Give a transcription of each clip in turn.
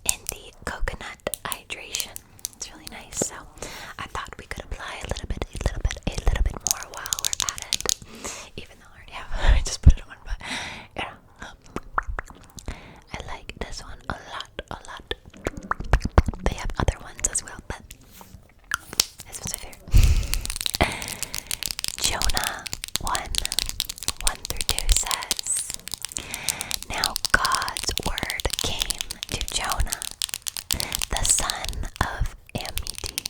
in the coconut hydration. It's really nice. So I thought we could apply a little bit more while we're at it. Even though I already have, I just put it on, but yeah. I like this one a lot. They have other ones as well, but this was my favorite. Jonah 1:1-2 says, "Now God's word came to Jonah, the son of Amittai."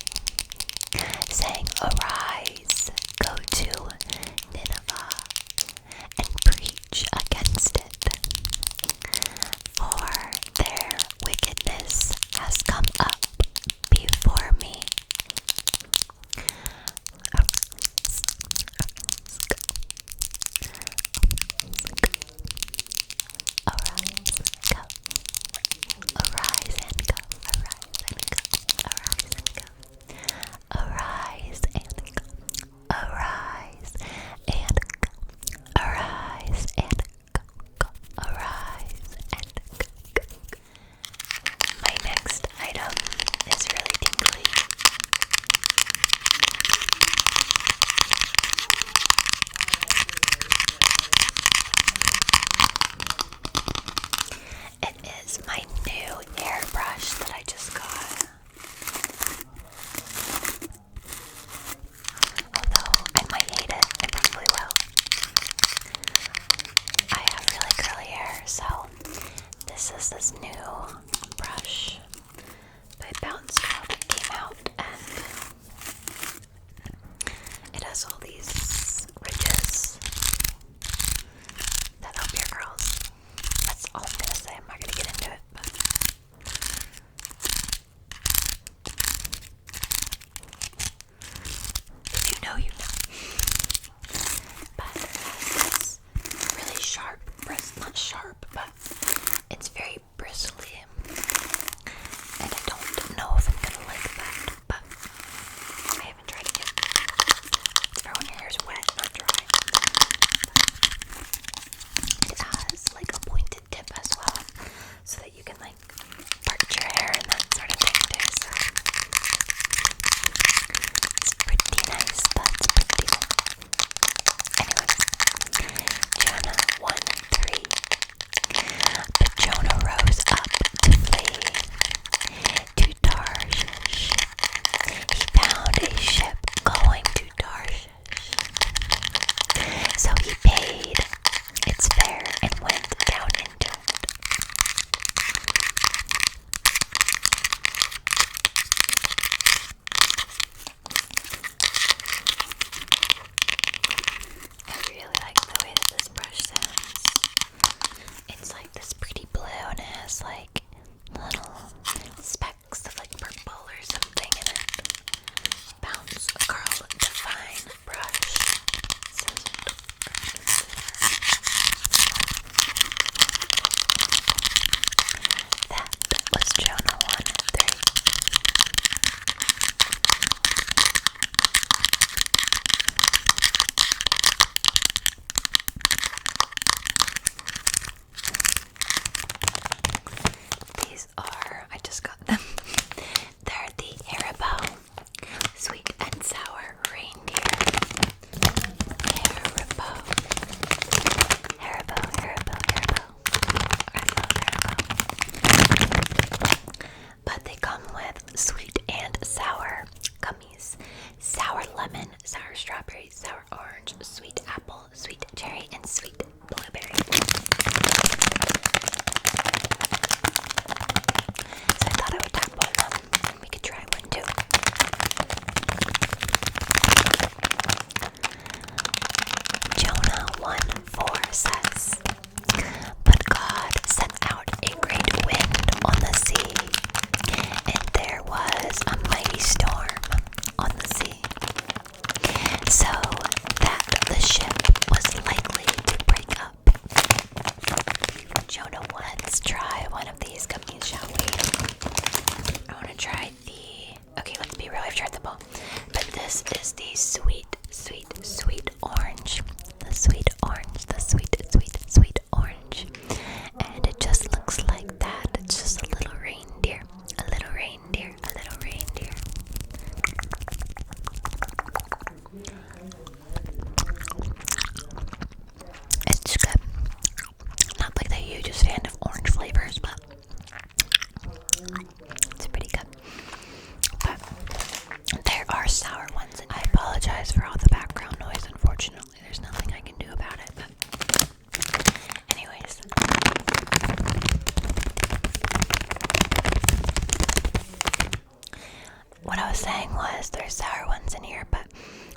was saying was there's sour ones in here, but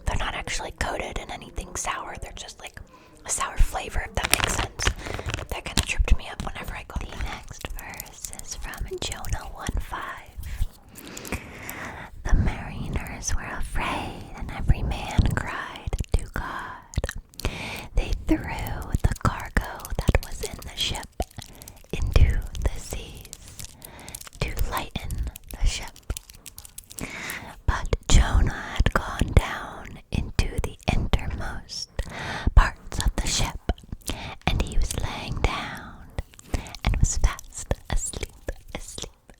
they're not actually coated in anything sour. They're just like a sour flavor, if that makes sense. That kind of tripped me up whenever I got the next verse is from Jonah 1:5. The mariners were afraid, and every man cried to God. They threw the cargo that was in the ship into the seas to lighten the ship. But Jonah had gone down into the innermost parts of the ship, and he was laying down and was fast asleep, asleep,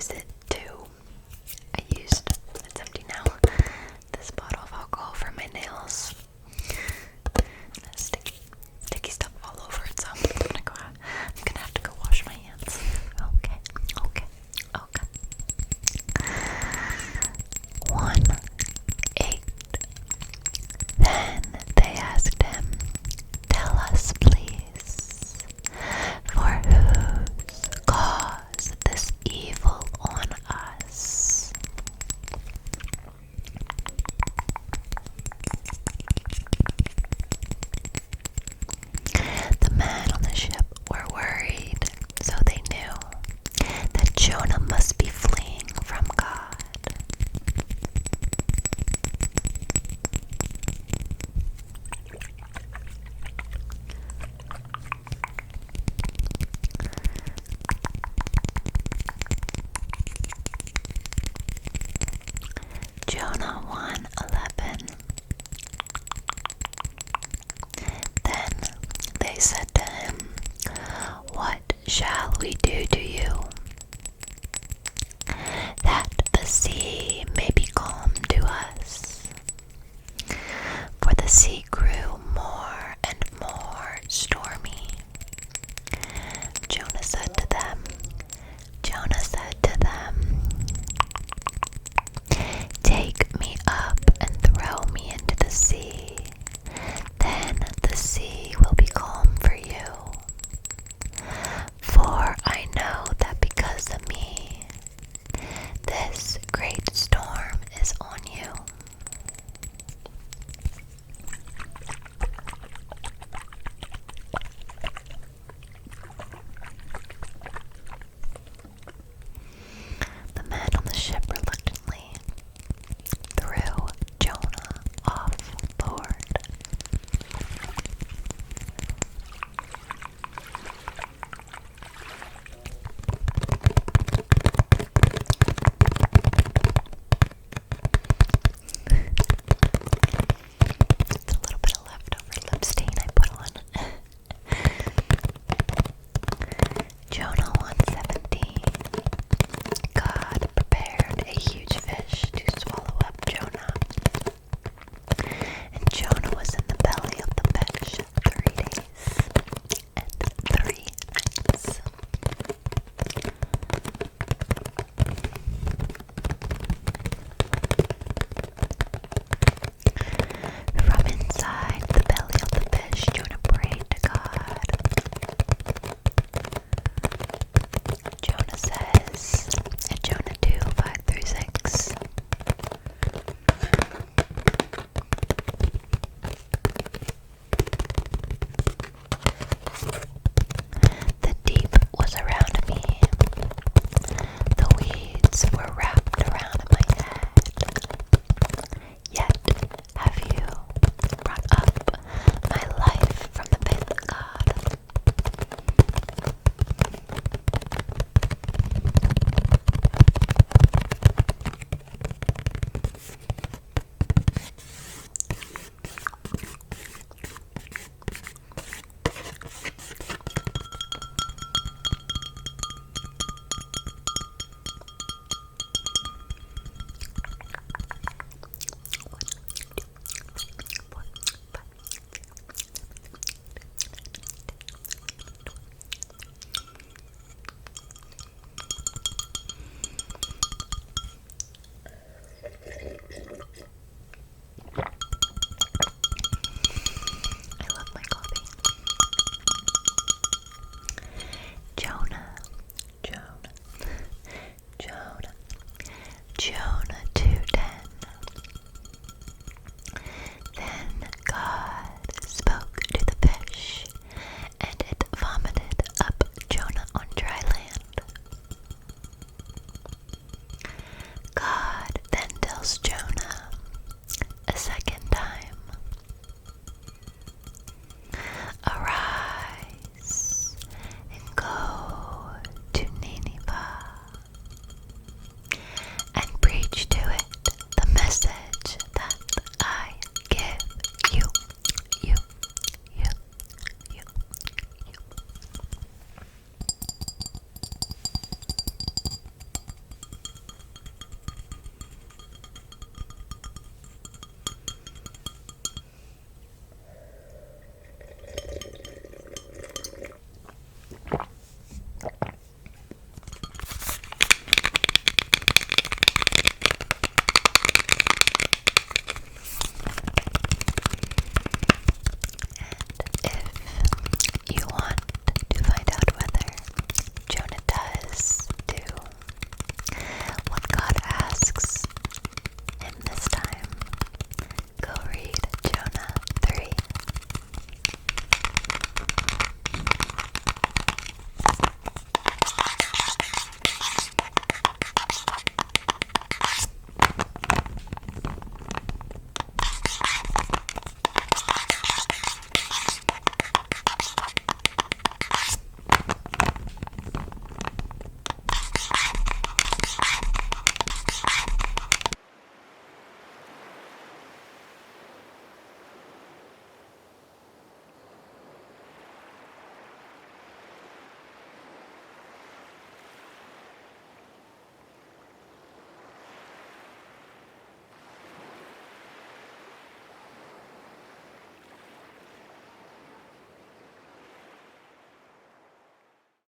use it too. It's empty now, this bottle of alcohol for my nails. Sticky stuff all over it, so I'm gonna have to go wash my hands. Okay. 1:08. Then they asked him, "Tell us, please, for whose cause this evil on us?" The men on the ship were worried, so they knew that Jonah must be fleeing from God. Jonah 1:11. Then they said to him, "What shall we do to you, that the sea may be calm to us?" For the sea grew more and more stormy. Jonah said to them, "Take me up and throw me into the sea. Then the sea will be calm for you. For I know that because of me, this great storm is on you." The men on the ship reluctantly threw Jonah off board. It's a little bit of leftover lip stain I put on. Jonah 1:17. God prepared a huge fish to swallow up Jonah. And Jonah was in the belly of the fish 3 days and 3 nights. From inside the belly of the fish, Jonah prayed to God. Jonah says at Jonah 2:5-6, "The deep was around me, the weeds were wrapped around my head. Yet have you brought up my life from the pit, God." I love my coffee. Jonah